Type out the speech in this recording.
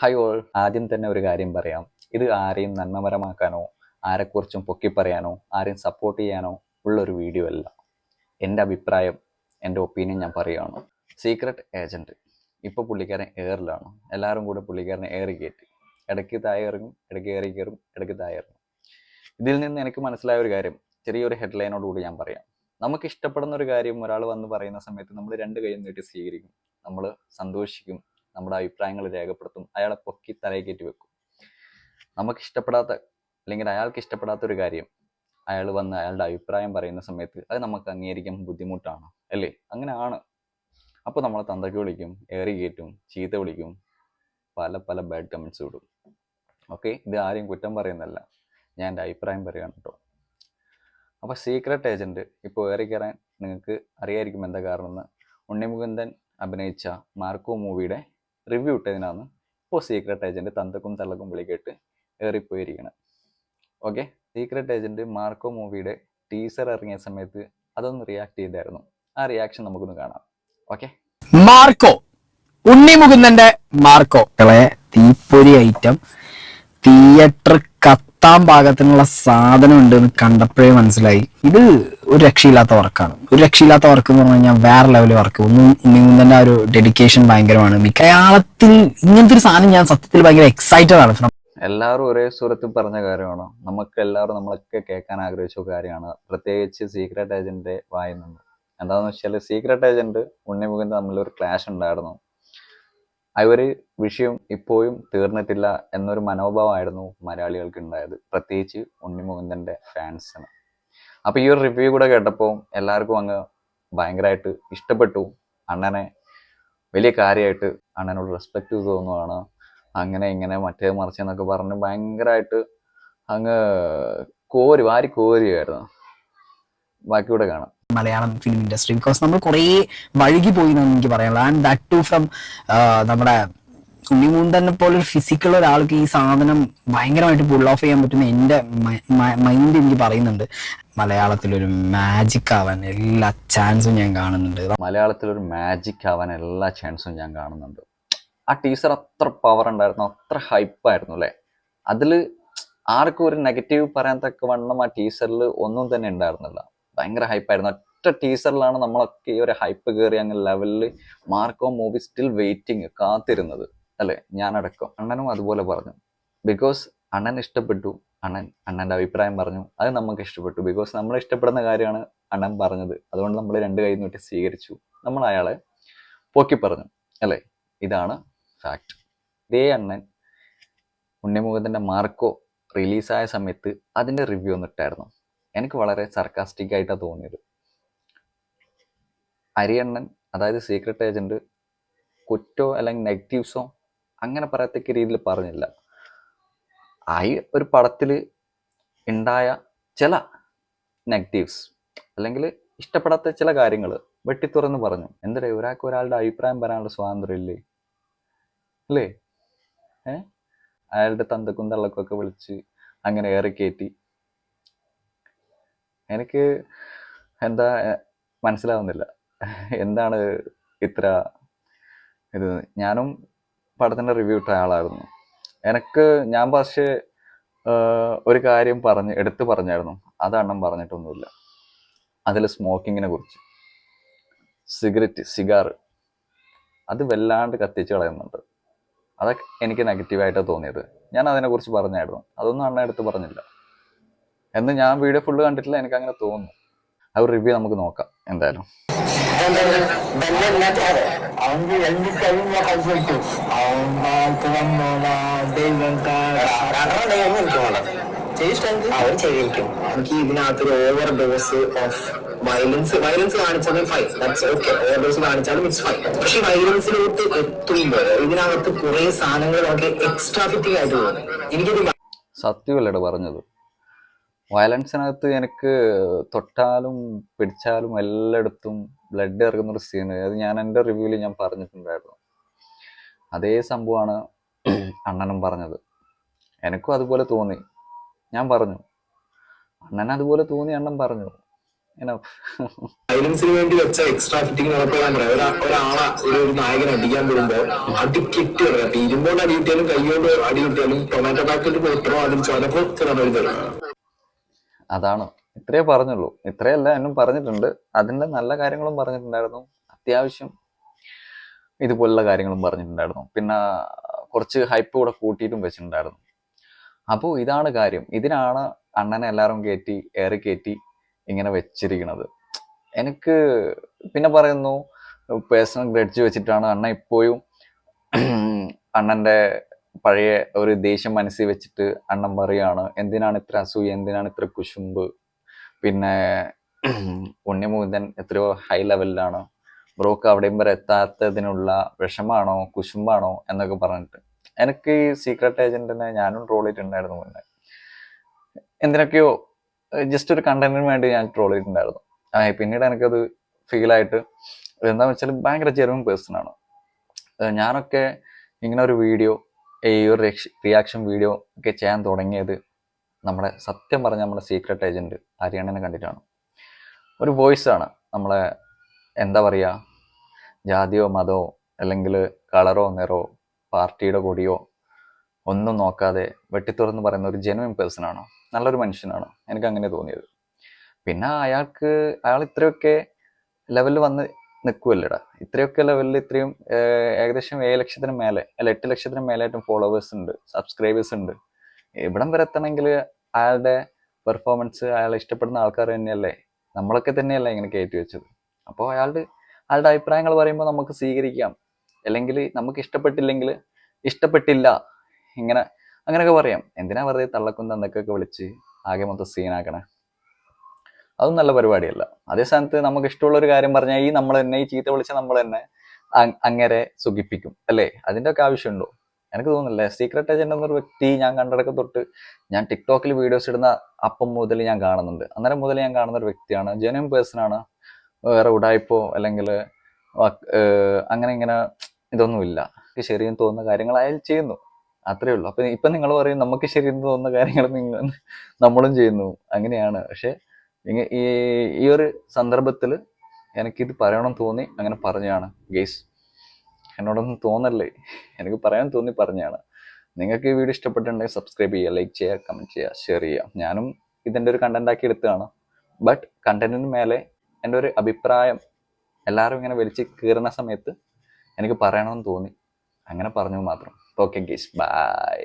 Hi all, ആദ്യം തന്നെ ഒരു കാര്യം പറയാം. ഇത് ആരെയും നന്മമരമാക്കാനോ ആരെക്കുറിച്ചും പൊക്കിപ്പറയാനോ ആരെയും സപ്പോർട്ട് ചെയ്യാനോ ഉള്ളൊരു വീഡിയോ അല്ല. എൻ്റെ അഭിപ്രായം, എൻ്റെ ഒപ്പീനിയൻ ഞാൻ പറയുകയാണ്. സീക്രട്ട് ഏജൻറ്റ് ഇപ്പോൾ പുള്ളിക്കാരൻ എയറിലാണ്. എല്ലാവരും കൂടെ പുള്ളിക്കാരനെ എയറി കയറ്റി. ഇടയ്ക്ക് താഴെ ഇറങ്ങും, ഇടയ്ക്ക് ഏറി കയറും, ഇടയ്ക്ക് താഴെ ഇറങ്ങും. ഇതിൽ നിന്ന് എനിക്ക് മനസ്സിലായ ഒരു കാര്യം ചെറിയൊരു ഹെഡ്ലൈനോടുകൂടി ഞാൻ പറയാം. നമുക്ക് ഇഷ്ടപ്പെടുന്ന ഒരു കാര്യം ഒരാൾ വന്ന് പറയുന്ന സമയത്ത് നമ്മൾ രണ്ട് കൈയും നീട്ടി സ്വീകരിക്കും. നമ്മൾ സന്തോഷിക്കും, നമ്മുടെ അഭിപ്രായങ്ങൾ രേഖപ്പെടുത്തും, അയാളെ പൊക്കി തലയിൽ കയറ്റി വെക്കും. നമുക്ക് ഇഷ്ടപ്പെടാത്ത അല്ലെങ്കിൽ അയാൾക്ക് ഇഷ്ടപ്പെടാത്ത ഒരു കാര്യം അയാൾ വന്ന് അയാളുടെ അഭിപ്രായം പറയുന്ന സമയത്ത് അത് നമുക്ക് അംഗീകരിക്കാൻ ബുദ്ധിമുട്ടാണ്, അല്ലേ? അങ്ങനെ ആണ്. അപ്പോൾ നമ്മൾ തന്തയ്ക്ക് വിളിക്കും, ഏറി കയറ്റും, ചീത്ത വിളിക്കും, പല പല ബാഡ് കമൻറ്റ്സ് വിടും. ഓക്കെ, ഇത് ആരെയും കുറ്റം പറയുന്നല്ല, ഞാൻ എൻ്റെ അഭിപ്രായം പറയുകയാണ് കേട്ടോ. അപ്പോൾ സീക്രട്ട് ഏജൻറ്റ് ഇപ്പോൾ ഏറി കയറാൻ നിങ്ങൾക്ക് അറിയായിരിക്കും എന്താ കാരണമെന്ന്. ഉണ്ണിമുകുന്ദൻ അഭിനയിച്ച മാർക്കോ മൂവിയുടെ റിവ്യൂ ഇട്ടതിനാണ് ഇപ്പോൾ സീക്രട്ട് ഏജൻറ്റ് തന്തക്കും തള്ളക്കും വിളിക്കേട്ട് ഏറിപ്പോയിരിക്കണം. ഓക്കെ, സീക്രട്ട് ഏജൻറ്റ് മാർക്കോ മൂവിയുടെ ടീസർ ഇറങ്ങിയ സമയത്ത് അതൊന്ന് റിയാക്ട് ചെയ്തായിരുന്നു. ആ റിയാക്ഷൻ നമുക്കൊന്ന് കാണാം. ഓക്കെ, മാർക്കോ, ഉണ്ണിമുകുന്ദന്റെ മാർക്കോ തീപ്പൊരി ഐറ്റം തിയേറ്റർ കത്താൻ പാകത്തിനുള്ള സാധനം ഉണ്ട് എന്ന് കണ്ടപ്പോഴേ മനസ്സിലായി ഇത് ഒരു രക്ഷയില്ലാത്ത വർക്കാണ്. ഒരു രക്ഷയില്ലാത്ത വർക്ക് എന്ന് പറഞ്ഞു കഴിഞ്ഞാൽ വേറെ ലെവൽ വർക്ക്. ഉണ്ണിമുകുന്ദന്റെ ആ ഒരു ഡെഡിക്കേഷൻ ഭയങ്കരമാണ്. മലയാളത്തിൽ ഇങ്ങനത്തെ ഒരു സാധനം ഞാൻ സത്യത്തിൽ ഭയങ്കര എക്സൈറ്റഡ് ആണ്. എല്ലാവരും ഒരേ സ്വരത്തിൽ പറഞ്ഞ കാര്യമാണ്. നമുക്ക് എല്ലാവരും നമ്മളൊക്കെ കേൾക്കാൻ ആഗ്രഹിച്ച കാര്യമാണ്, പ്രത്യേകിച്ച് സീക്രട്ട് ഏജന്റിന്റെ വായുന്നുണ്ട്. എന്താണെന്ന് വെച്ചാൽ സീക്രട്ട് ഏജന്റ് ഉണ്ണിമുകുന്ദൻ തമ്മിലൊരു ക്ലാഷ് ഉണ്ടായിരുന്നു. ആ ഒരു വിഷയം ഇപ്പോഴും തീർന്നിട്ടില്ല എന്നൊരു മനോഭാവമായിരുന്നു മലയാളികൾക്ക് ഉണ്ടായത്, പ്രത്യേകിച്ച് ഉണ്ണിമുകുന്ദന്റെ ഫാൻസിന്. അപ്പോൾ ഈ ഒരു റിവ്യൂ കൂടെ കേട്ടപ്പോൾ എല്ലാവർക്കും അങ്ങ് ഭയങ്കരമായിട്ട് ഇഷ്ടപ്പെട്ടു. അണ്ണനെ വലിയ കാര്യമായിട്ട് അണ്ണനോട് റെസ്പെക്റ്റ് തോന്നുകയാണ്. അങ്ങനെ ഇങ്ങനെ മറ്റേ മറിച്ചെന്നൊക്കെ പറഞ്ഞ് ഭയങ്കരമായിട്ട് അങ്ങ് വാരി കോരിയായിരുന്നു. ബാക്കിയൂടെ കാണാം. മലയാളം ഫിലിം ഇൻഡസ്ട്രി ബിക്കോസ് നമ്മൾ കുറേ വഴുകി പോയി എന്നാണ് എനിക്ക് പറയാനുള്ളത്. ആൻഡ് ദാറ്റ് ടു ഫ്രം നമ്മുടെ ഉണ്ണിമുകുന്ദനെ പോലെ ഒരു ഫിസിക്കൽ ഒരാൾക്ക് ഈ സാധനം ഭയങ്കരമായിട്ട് പുൾ ഓഫ് ചെയ്യാൻ പറ്റുന്ന എൻ്റെ മൈൻഡ് എനിക്ക് പറയുന്നുണ്ട്. മലയാളത്തിലൊരു മാജിക് ആവാൻ എല്ലാ ചാൻസും ഞാൻ കാണുന്നുണ്ട്. മലയാളത്തിലൊരു മാജിക് ആവാൻ എല്ലാ ചാൻസും ഞാൻ കാണുന്നുണ്ട്. ആ ടീസർ അത്ര പവർ ഉണ്ടായിരുന്നു, അത്ര ഹൈപ്പായിരുന്നു അല്ലേ. അതിൽ ആർക്കും ഒരു നെഗറ്റീവ് പറയാൻ തക്ക വണ്ണം ആ ടീസറിൽ ഒന്നും തന്നെ ഉണ്ടായിരുന്നില്ല. ഭയങ്കര ഹൈപ്പായിരുന്നു. ഒറ്റ ടീസറിലാണ് നമ്മളൊക്കെ ഈ ഒരു ഹൈപ്പ് കയറി അങ്ങനെ ലെവലിൽ മാർക്കോ മൂവി സ്റ്റിൽ വെയിറ്റിംഗ്, കാത്തിരുന്നത് അല്ലേ, ഞാനടക്കം. അണ്ണനും അതുപോലെ പറഞ്ഞു. ബിക്കോസ് അണ്ണൻ ഇഷ്ടപ്പെട്ടു, അണ്ണൻ്റെ അഭിപ്രായം പറഞ്ഞു, അത് നമുക്ക് ഇഷ്ടപ്പെട്ടു. ബിക്കോസ് നമ്മൾ ഇഷ്ടപ്പെടുന്ന കാര്യമാണ് അണ്ണൻ പറഞ്ഞത്, അതുകൊണ്ട് നമ്മൾ രണ്ട് കൈ നീട്ടി സ്വീകരിച്ചു, നമ്മൾ അയാളെ പൊക്കി പറഞ്ഞു അല്ലേ. ഇതാണ് ഫാക്ട്. ഇതേ അണ്ണൻ ഉണ്ണിമുകുന്ദൻ്റെ മാർക്കോ റിലീസായ സമയത്ത് അതിൻ്റെ റിവ്യൂ ഒന്നിട്ടായിരുന്നു. എനിക്ക് വളരെ സർക്കാസ്റ്റിക് ആയിട്ടാണ് തോന്നിയത്. അരിയണ്ണൻ, അതായത് സീക്രട്ട് ഏജൻറ്റ്, കുറ്റോ അല്ലെങ്കിൽ നെഗറ്റീവ്സോ അങ്ങനെ പറയത്തക്ക രീതിയിൽ പറഞ്ഞില്ല. ഒരു പടത്തിൽ ഉണ്ടായ ചില നെഗറ്റീവ്സ് അല്ലെങ്കിൽ ഇഷ്ടപ്പെടാത്ത ചില കാര്യങ്ങൾ വെട്ടിത്തുറന്ന് പറഞ്ഞു. എന്തിനാ ഒരാൾക്ക് ഒരാളുടെ അഭിപ്രായം പറയാനുള്ള സ്വാതന്ത്ര്യം ഇല്ലേ അല്ലേ? അയാളുടെ തന്തക്കും തള്ളക്കൊക്കെ വിളിച്ച് അങ്ങനെ ഏറി കയറ്റി. എനിക്ക് എന്താ മനസ്സിലാവുന്നില്ല, എന്താണ് ഇത്ര ഇത്. ഞാനും പടത്തിൻ്റെ റിവ്യൂ ഇട്ട ആളായിരുന്നു. ഞാൻ പക്ഷേ ഒരു കാര്യം എടുത്തു പറഞ്ഞായിരുന്നു, അത് അണ്ണം പറഞ്ഞിട്ടൊന്നുമില്ല. അതിൽ സ്മോക്കിങ്ങിനെ കുറിച്ച്, സിഗാർ അത് വല്ലാണ്ട് കത്തിച്ച് കളയുന്നുണ്ട്. അതൊക്കെ എനിക്ക് നെഗറ്റീവായിട്ടാണ് തോന്നിയത്. ഞാൻ അതിനെക്കുറിച്ച് പറഞ്ഞായിരുന്നു, അതൊന്നും അണ്ണ എടുത്ത് പറഞ്ഞില്ല എന്ന്. ഞാൻ വീഡിയോ ഫുള്ള് കണ്ടിട്ടില്ല, എനിക്ക് അങ്ങനെ തോന്നുന്നു. ആ ഒരു റിവ്യൂ നമുക്ക് നോക്കാം എന്തായാലും. എനിക്ക് ഇതിനകത്തൊരു ഓവർ ഡോസ് ഓഫ് വയലൻസ് കാണിച്ചത് fine, that's okay. Over dose കാണിച്ചാലും ഇറ്റ്സ് ഫൈൻ. പക്ഷെ വയലൻസിലോട്ട് എത്തുമ്പോൾ ഇതിനകത്ത് കുറെ സാധനങ്ങൾ നമുക്ക് എക്സ്ട്രാ ഫിറ്റിംഗ് ആയിട്ട് തോന്നി. എനിക്കിത് സത്യമല്ലട പറഞ്ഞത്. വയലൻസിനകത്ത് എനിക്ക് തൊട്ടാലും പിടിച്ചാലും എല്ലായിടത്തും ബ്ലഡ് ഇറങ്ങുന്നൊരു സീന്, അത് ഞാൻ എൻ്റെ റിവ്യൂവിൽ ഞാൻ പറഞ്ഞിട്ടുണ്ടായിരുന്നു. അതേ സംഭവമാണ് അണ്ണനും പറഞ്ഞത്. എനിക്കും അതുപോലെ തോന്നി, ഞാൻ പറഞ്ഞു. അണ്ണൻ അതുപോലെ തോന്നി, അണ്ണൻ പറഞ്ഞു. സൈലൻസിന് വേണ്ടി വെച്ച എക്സ്ട്രാ ഫിറ്റിംഗ് ഉറപ്പാൻ പറയാം. ഒരാളെ ഒരു നായകൻ അടിക്കാൻ പോകുമ്പോ അടിക്കിട്ട് പറയാം. ഇരുമ്പോണ്ട് അടി കിട്ടിയാലും കൈയോട് അടി കിട്ടിയാലും ടൊമാറ്റോ പാക്കറ്റ് പൊട്ടണോ അതിൽ ചൊലപ്പോ അതാണ്, ഇത്രയേ പറഞ്ഞുള്ളൂ. ഇത്രയല്ല എന്നും പറഞ്ഞിട്ടുണ്ട്. അതിന്റെ നല്ല കാര്യങ്ങളും പറഞ്ഞിട്ടുണ്ടായിരുന്നു, അത്യാവശ്യം ഇതുപോലുള്ള കാര്യങ്ങളും പറഞ്ഞിട്ടുണ്ടായിരുന്നു. പിന്നെ കുറച്ച് ഹൈപ്പ് കൂടെ കൂട്ടിയിട്ടും വെച്ചിട്ടുണ്ടായിരുന്നു. അപ്പോൾ ഇതാണ് കാര്യം. ഇതിനാണ് അണ്ണനെ എല്ലാവരും ഏറി കയറ്റി ഇങ്ങനെ വെച്ചിരിക്കുന്നത്. എനിക്ക് പിന്നെ പറയുന്നു, പേഴ്സണൽ ഗ്രഡ്ജ് വെച്ചിട്ടാണ് അണ്ണൻ ഇപ്പോഴും അണ്ണന്റെ പഴയ ഒരു ദേഷ്യം മനസ്സിൽ വെച്ചിട്ട് അണ്ണൻ പറയാണ്, എന്തിനാണ് ഇത്ര അസൂയ, എന്തിനാണ് ഇത്ര കുശുമ്പ്, പിന്നെ ഉണ്ണിമുകുന്ദൻ എത്രയോ ഹൈ ലെവലിലാണ്, ബ്രോക്ക് അവിടെയും വരെ എത്താത്തതിനുള്ള വിഷമാണോ കുശുമ്പാണോ എന്നൊക്കെ പറഞ്ഞിട്ട്. എനിക്ക് ഈ സീക്രട്ട് ഏജന്റിനെ ഞാനും ട്രോൾ ചെയ്തിട്ടുണ്ടായിരുന്നു മുന്നേ. എന്തിനൊക്കെയോ ജസ്റ്റ് ഒരു കണ്ടന്റിന് വേണ്ടി ഞാൻ ട്രോൾ ചെയ്തിട്ടുണ്ടായിരുന്നു. പിന്നീട് എനിക്കത് ഫീലായിട്ട്, എന്താണെന്ന് വെച്ചാൽ ഭയങ്കര ജെനുവിൻ പേഴ്സൺ ആണ്. ഞാനൊക്കെ ഇങ്ങനെ ഒരു വീഡിയോ, ഈ ഒരു റിയാക്ഷൻ വീഡിയോ ഒക്കെ ചെയ്യാൻ തുടങ്ങിയത് നമ്മുടെ സത്യം പറഞ്ഞ നമ്മുടെ സീക്രട്ട് ഏജന്റ് ഹരിയാണനെ കണ്ടിട്ടാണ്. ഒരു വോയിസ് ആണ്, നമ്മളെ എന്താ പറയുക, ജാതിയോ മതമോ അല്ലെങ്കിൽ കളറോ നിറോ പാർട്ടിയുടെ കൊടിയോ ഒന്നും നോക്കാതെ വെട്ടിത്തുറന്ന് പറയുന്ന ഒരു ജെനുവിൻ പേഴ്സൺ ആണ്, നല്ലൊരു മനുഷ്യനാണ്, എനിക്ക് അങ്ങനെ തോന്നിയത്. പിന്നെ അയാൾ ഇത്രയൊക്കെ ലെവലിൽ വന്ന് നിൽക്കുമല്ലടാ. ഇത്രയൊക്കെ ലെവലിൽ ഇത്രയും ഏകദേശം 7 ലക്ഷത്തിന് മേലെ, അല്ല 8 ലക്ഷത്തിന് മേലായിട്ടും ഫോളോവേഴ്സ് ഉണ്ട്, സബ്സ്ക്രൈബേഴ്സ് ഉണ്ട്. ഇവിടം വരെ എത്തണമെങ്കിൽ അയാളുടെ പെർഫോമൻസ്, അയാളെ ഇഷ്ടപ്പെടുന്ന ആൾക്കാർ തന്നെയല്ലേ, നമ്മളൊക്കെ തന്നെയല്ലേ ഇങ്ങനെ കയറ്റി വെച്ചത്. അപ്പോൾ അയാളുടെ അഭിപ്രായങ്ങൾ പറയുമ്പോൾ നമുക്ക് സ്വീകരിക്കാം, അല്ലെങ്കിൽ നമുക്ക് ഇഷ്ടപ്പെട്ടില്ലെങ്കിൽ ഇഷ്ടപ്പെട്ടില്ല, ഇങ്ങനെ അങ്ങനെയൊക്കെ പറയാം. എന്തിനാ വെറുതെ തള്ളക്കും തന്നൊക്കെ വിളിച്ച് ആകെ മൊത്തം സീനാക്കണേ? അതും നല്ല പരിപാടിയല്ല. അതേ സ്ഥാനത്ത് നമുക്ക് ഇഷ്ടമുള്ള ഒരു കാര്യം പറഞ്ഞാൽ ഈ നമ്മൾ തന്നെ, ഈ ചീത്ത വിളിച്ച നമ്മൾ തന്നെ അങ്ങനെ സുഖിപ്പിക്കും അല്ലേ? അതിൻ്റെ ഒക്കെ ആവശ്യമുണ്ടോ? എനിക്ക് തോന്നുന്നില്ല. സീക്രട്ട് ഏജന്റ് എന്നൊരു വ്യക്തി ഞാൻ കണ്ടിടക്കം തൊട്ട്, ഞാൻ ടിക്ടോക്കിൽ വീഡിയോസ് ഇടുന്ന അപ്പം മുതൽ ഞാൻ കാണുന്നുണ്ട്. അന്നേരം മുതൽ ഞാൻ കാണുന്ന ഒരു വ്യക്തിയാണ്, ജെന്യൂൻ പേഴ്സൺ ആണ്. വേറെ ഉടായ്പോ അല്ലെങ്കിൽ അങ്ങനെ ഇങ്ങനെ ഇതൊന്നുമില്ല. ശരിയെന്ന് തോന്നുന്ന കാര്യങ്ങൾ അയാൾ ചെയ്യുന്നു, അത്രേ ഉള്ളൂ. അപ്പൊ ഇപ്പൊ നിങ്ങൾ പറയും നമുക്ക് ശരിയെന്ന് തോന്നുന്ന കാര്യങ്ങൾ നമ്മളും ചെയ്യുന്നു, അങ്ങനെയാണ്. പക്ഷെ ഈ ഒരു സന്ദർഭത്തിൽ എനിക്കിത് പറയണം തോന്നി, അങ്ങനെ പറഞ്ഞതാണ് ഗെയ്സ്. എന്നോടൊന്നും തോന്നല്ലേ, എനിക്ക് പറയാൻ തോന്നി പറഞ്ഞതാണ്. നിങ്ങൾക്ക് ഈ വീഡിയോ ഇഷ്ടപ്പെട്ടിട്ടുണ്ടെങ്കിൽ സബ്സ്ക്രൈബ് ചെയ്യുക, ലൈക്ക് ചെയ്യുക, കമൻറ്റ് ചെയ്യുക, ഷെയർ ചെയ്യുക. ഞാനും ഇതിൻ്റെ ഒരു കണ്ടന്റ് ആക്കി എടുത്തതാണ്. ബട്ട് കണ്ടന്റിന് മേലെ എൻ്റെ ഒരു അഭിപ്രായം എല്ലാവരും ഇങ്ങനെ വലിച്ച് കീറുന്ന സമയത്ത് എനിക്ക് പറയണമെന്ന് തോന്നി, അങ്ങനെ പറഞ്ഞു മാത്രം. Okay guys, by.